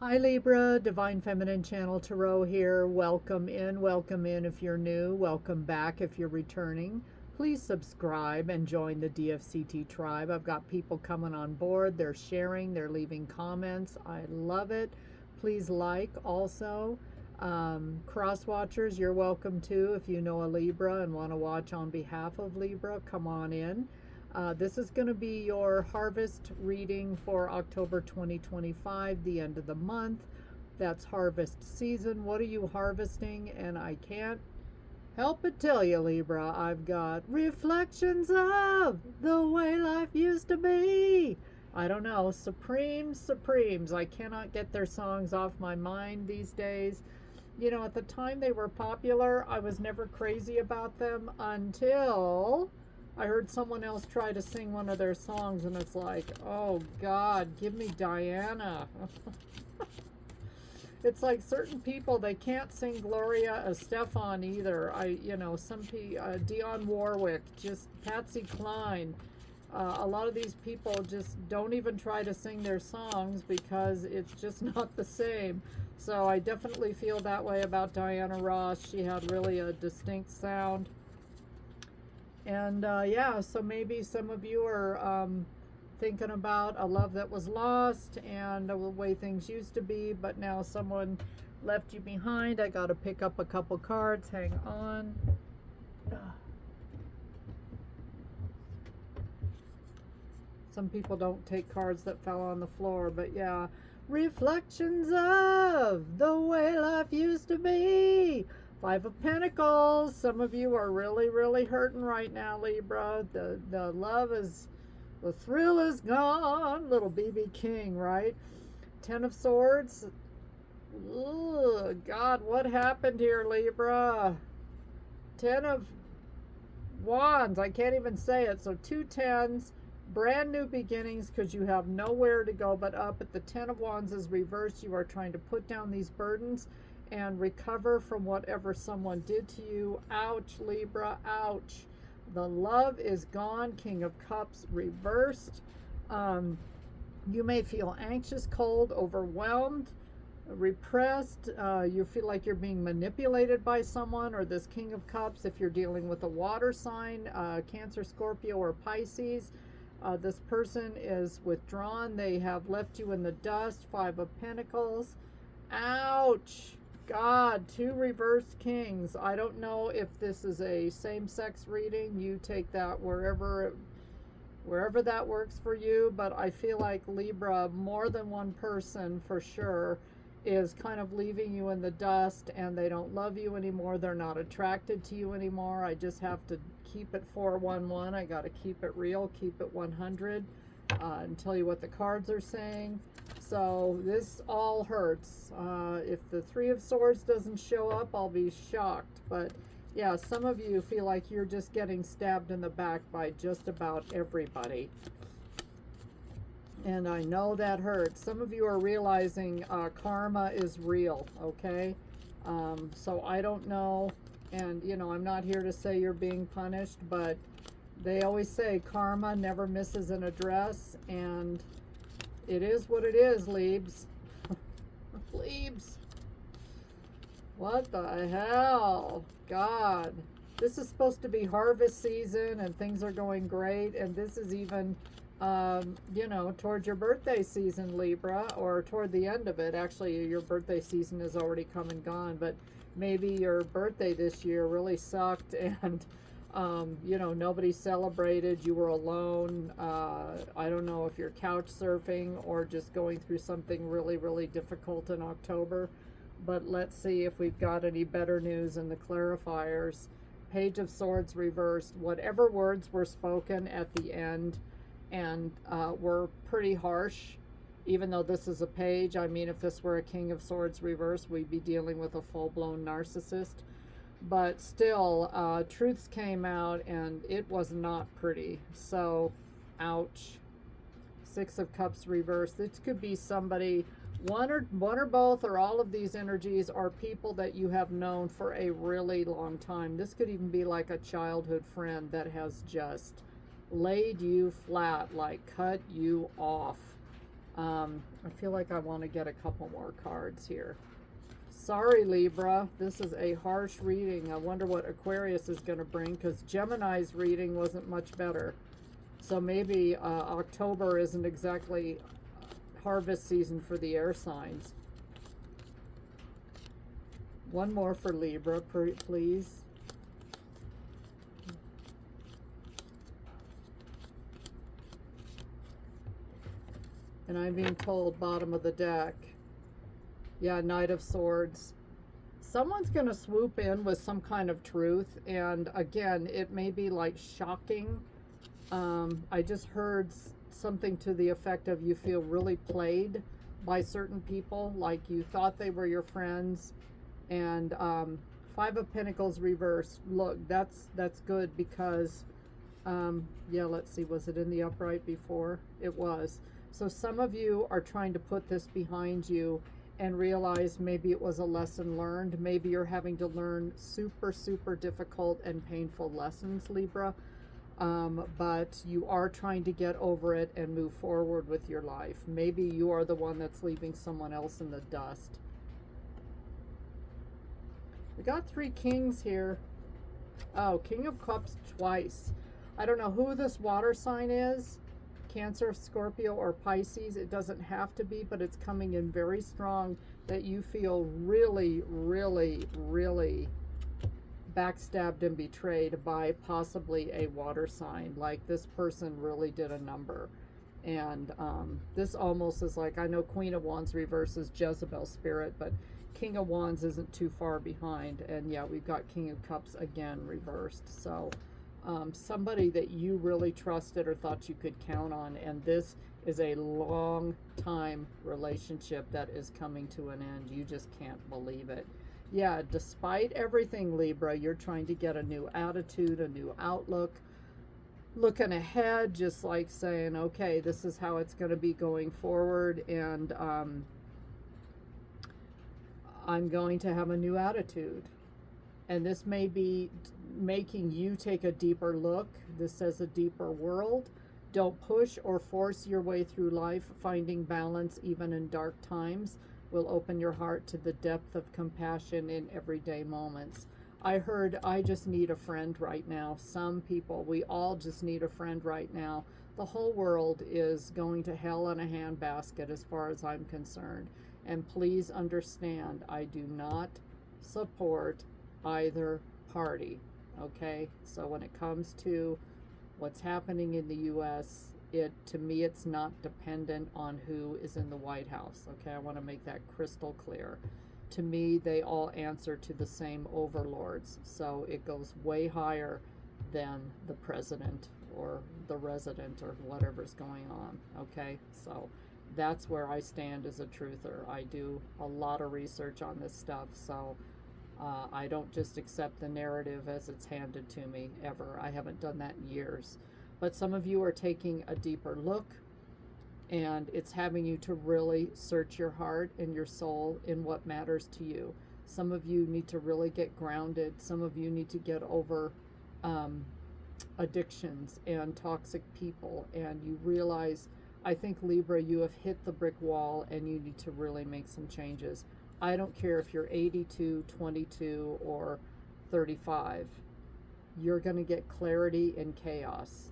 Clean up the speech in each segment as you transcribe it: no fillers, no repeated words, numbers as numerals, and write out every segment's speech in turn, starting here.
Hi Libra, Divine Feminine Channel Tarot here. Welcome in if you're new. Welcome back if you're returning. Please subscribe and join the DFCT tribe. I've got people coming on board. They're sharing, they're leaving comments. I love it. Please like also. Cross watchers, you're welcome too. If you know a Libra and want to watch on behalf of Libra, come on in. This is going to be your harvest reading for October 2025, the end of the month. That's harvest season. What are you harvesting? And I can't help but tell you, Libra, I've got reflections of the way life used to be. I don't know, Supremes. I cannot get their songs off my mind these days. You know, at the time they were popular, I was never crazy about them until I heard someone else try to sing one of their songs, and it's like, oh God, give me Diana. It's like certain people, they can't sing Gloria Estefan either. Dionne Warwick, just Patsy Cline. A lot of these people just don't even try to sing their songs because it's just not the same. So I definitely feel that way about Diana Ross. She had really a distinct sound. And yeah, so maybe some of you are thinking about a love that was lost and the way things used to be, but now someone left you behind. I got to pick up a couple cards. Hang on. Some people don't take cards that fell on the floor, but yeah. Reflections of the way life used to be. Five of Pentacles. Some of you are really, really hurting right now, Libra. The love is, the thrill is gone. Little BB King, right? Ten of Swords. Ugh, God, what happened here, Libra? Ten of Wands. I can't even say it. So two tens. Brand new beginnings because you have nowhere to go but up. At the Ten of Wands is reversed. You are trying to put down these burdens and recover from whatever someone did to you. Ouch, Libra, ouch. The love is gone. King of Cups reversed. You may feel anxious, cold, overwhelmed, repressed. You feel like you're being manipulated by someone, or this King of Cups, if you're dealing with a water sign, Cancer, Scorpio, or Pisces. This person is withdrawn. They have left you in the dust. Five of Pentacles. Ouch. God, two reversed kings. I don't know if this is a same-sex reading. You take that wherever that works for you, but I feel like Libra, more than one person for sure, is kind of leaving you in the dust, and they don't love you anymore. They're not attracted to you anymore. I just have to keep it 411. I got to keep it real, keep it 100, and tell you what the cards are saying. So this all hurts. If the Three of Swords doesn't show up, I'll be shocked. But yeah, some of you feel like you're just getting stabbed in the back by just about everybody. And I know that hurts. Some of you are realizing karma is real, okay? So I don't know. And, you know, I'm not here to say you're being punished, but they always say karma never misses an address, and it is what it is, Leaves. Leaves. What the hell? God. This is supposed to be harvest season and things are going great, and this is even, you know, toward your birthday season, Libra, or toward the end of it. Actually, your birthday season has already come and gone, but maybe your birthday this year really sucked and you know, nobody celebrated. You were alone. I don't know if you're couch surfing or just going through something really, really difficult in October. But let's see if we've got any better news in the clarifiers. Page of Swords reversed. Whatever words were spoken at the end and were pretty harsh, even though this is a page. I mean, if this were a King of Swords reversed, we'd be dealing with a full-blown narcissist. But still, truths came out, and it was not pretty. So, ouch. Six of Cups reversed. This could be somebody, one or both, or all of these energies are people that you have known for a really long time. This could even be like a childhood friend that has just laid you flat, like cut you off. I feel like I want to get a couple more cards here. Sorry, Libra. This is a harsh reading. I wonder what Aquarius is going to bring, because Gemini's reading wasn't much better. So maybe October isn't exactly harvest season for the air signs. One more for Libra, please. And I'm being told bottom of the deck. Yeah, Knight of Swords. Someone's going to swoop in with some kind of truth. And again, it may be like shocking. I just heard something to the effect of you feel really played by certain people. Like you thought they were your friends. And Five of Pentacles reversed. Look, that's good because, yeah, let's see. Was it in the upright before? It was. So some of you are trying to put this behind you and realize maybe it was a lesson learned. Maybe you're having to learn super, super difficult and painful lessons, Libra. But you are trying to get over it and move forward with your life. Maybe you are the one that's leaving someone else in the dust. We got 3 kings here. Oh, King of Cups twice. I don't know who this water sign is. Cancer, Scorpio, or Pisces. It doesn't have to be, but it's coming in very strong that you feel really, really, really backstabbed and betrayed by possibly a water sign. Like this person really did a number. And this almost is like, I know Queen of Wands reverses Jezebel spirit, but King of Wands isn't too far behind. And yeah, we've got King of Cups again reversed. So somebody that you really trusted or thought you could count on, and this is a long time relationship that is coming to an end. You just can't believe it. Yeah, despite everything, Libra, you're trying to get a new attitude, a new outlook, looking ahead, just like saying, okay, this is how it's going to be going forward, and I'm going to have a new attitude. And this may be making you take a deeper look. This says a deeper world. Don't push or force your way through life. Finding balance even in dark times will open your heart to the depth of compassion in everyday moments. I heard, I just need a friend right now. Some people, we all just need a friend right now. The whole world is going to hell in a handbasket as far as I'm concerned. And please understand, I do not support either party. Okay, so when it comes to what's happening in the U.S., to me, it's not dependent on who is in the White House. Okay, I want to make that crystal clear. To me, they all answer to the same overlords. So it goes way higher than the president or the resident or whatever's going on. Okay, so that's where I stand as a truther. I do a lot of research on this stuff, so I don't just accept the narrative as it's handed to me, ever. I haven't done that in years. But some of you are taking a deeper look, and it's having you to really search your heart and your soul in what matters to you. Some of you need to really get grounded. Some of you need to get over addictions and toxic people, and you realize, I think, Libra, you have hit the brick wall and you need to really make some changes. I don't care if you're 82, 22, or 35. You're going to get clarity in chaos.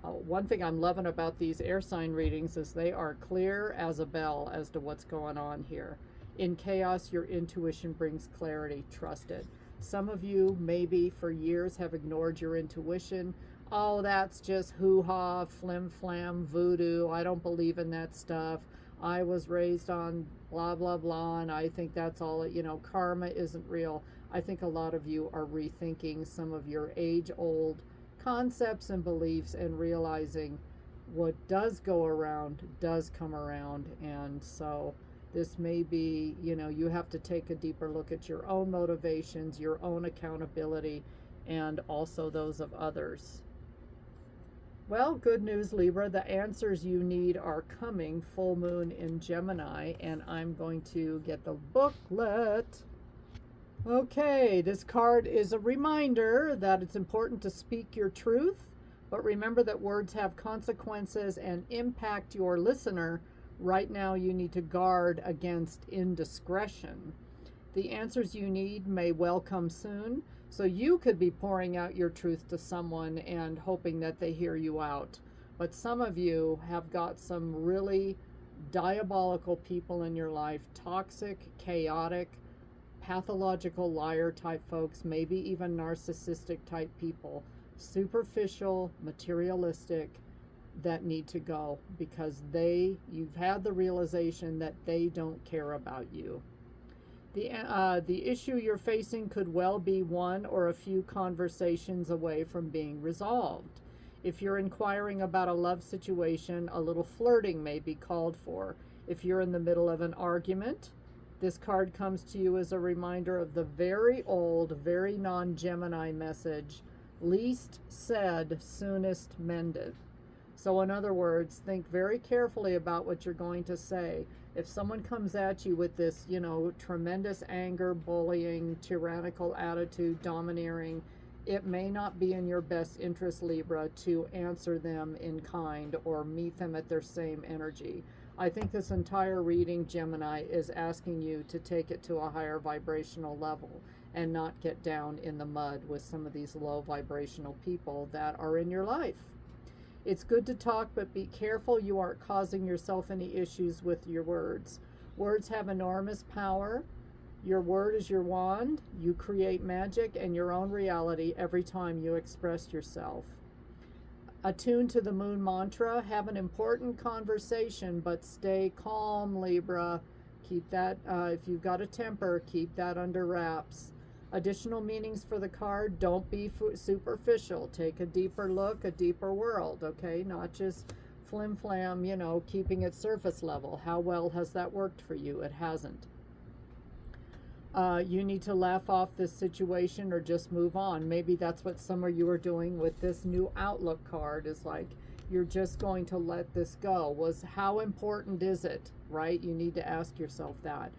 One thing I'm loving about these air sign readings is they are clear as a bell as to what's going on here. In chaos, your intuition brings clarity. Trust it. Some of you maybe for years have ignored your intuition. Oh, that's just hoo-ha, flim-flam, voodoo. I don't believe in that stuff. I was raised on blah, blah, blah, and I think that's all, karma isn't real. I think a lot of you are rethinking some of your age-old concepts and beliefs and realizing what does go around does come around. And so this may be, you have to take a deeper look at your own motivations, your own accountability, and also those of others. Well, good news, Libra. The answers you need are coming. Full moon in Gemini, and I'm going to get the booklet. Okay, this card is a reminder that it's important to speak your truth, but remember that words have consequences and impact your listener Right now, you need to guard against indiscretion. The answers you need may well come soon, so you could be pouring out your truth to someone and hoping that they hear you out. But some of you have got some really diabolical people in your life, toxic, chaotic, pathological liar type folks, maybe even narcissistic type people, superficial, materialistic, that need to go because you've had the realization that they don't care about you. The issue you're facing could well be one or a few conversations away from being resolved. If you're inquiring about a love situation, a little flirting may be called for. If you're in the middle of an argument, this card comes to you as a reminder of the very old, very non-Gemini message, least said, soonest mended. So in other words, think very carefully about what you're going to say. If someone comes at you with this, tremendous anger, bullying, tyrannical attitude, domineering, it may not be in your best interest, Libra, to answer them in kind or meet them at their same energy. I think this entire reading, Gemini, is asking you to take it to a higher vibrational level and not get down in the mud with some of these low vibrational people that are in your life. It's good to talk, but be careful you aren't causing yourself any issues with your words. Words have enormous power. Your word is your wand. You create magic and your own reality every time you express yourself. Attune to the moon mantra. Have an important conversation, but stay calm, Libra. Keep that, if you've got a temper, keep that under wraps. Additional meanings for the card: don't be superficial. Take a deeper look, a deeper world, okay? Not just flim-flam, keeping it surface level. How well has that worked for you? It hasn't. You need to laugh off this situation or just move on. Maybe that's what some of you are doing with this new Outlook card, is like, you're just going to let this go. How important is it, right? You need to ask yourself that.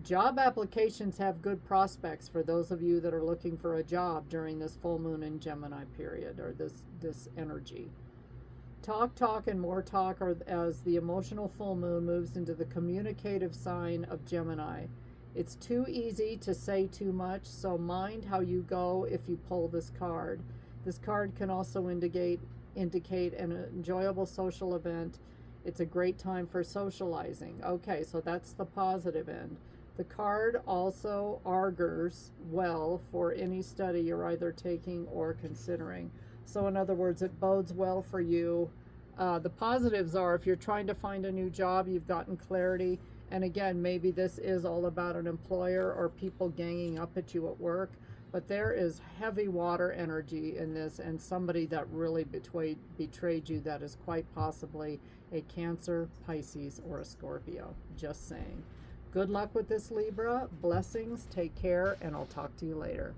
Job applications have good prospects for those of you that are looking for a job during this full moon in Gemini period, or this energy. Talk, and more talk as the emotional full moon moves into the communicative sign of Gemini. It's too easy to say too much, so mind how you go if you pull this card. This card can also indicate an enjoyable social event. It's a great time for socializing. Okay, so that's the positive end. The card also augurs well for any study you're either taking or considering. So in other words, it bodes well for you. The positives are, if you're trying to find a new job, you've gotten clarity. And again, maybe this is all about an employer or people ganging up at you at work. But there is heavy water energy in this, and somebody that really betrayed you, that is quite possibly a Cancer, Pisces, or a Scorpio. Just saying. Good luck with this, Libra. Blessings. Take care, and I'll talk to you later.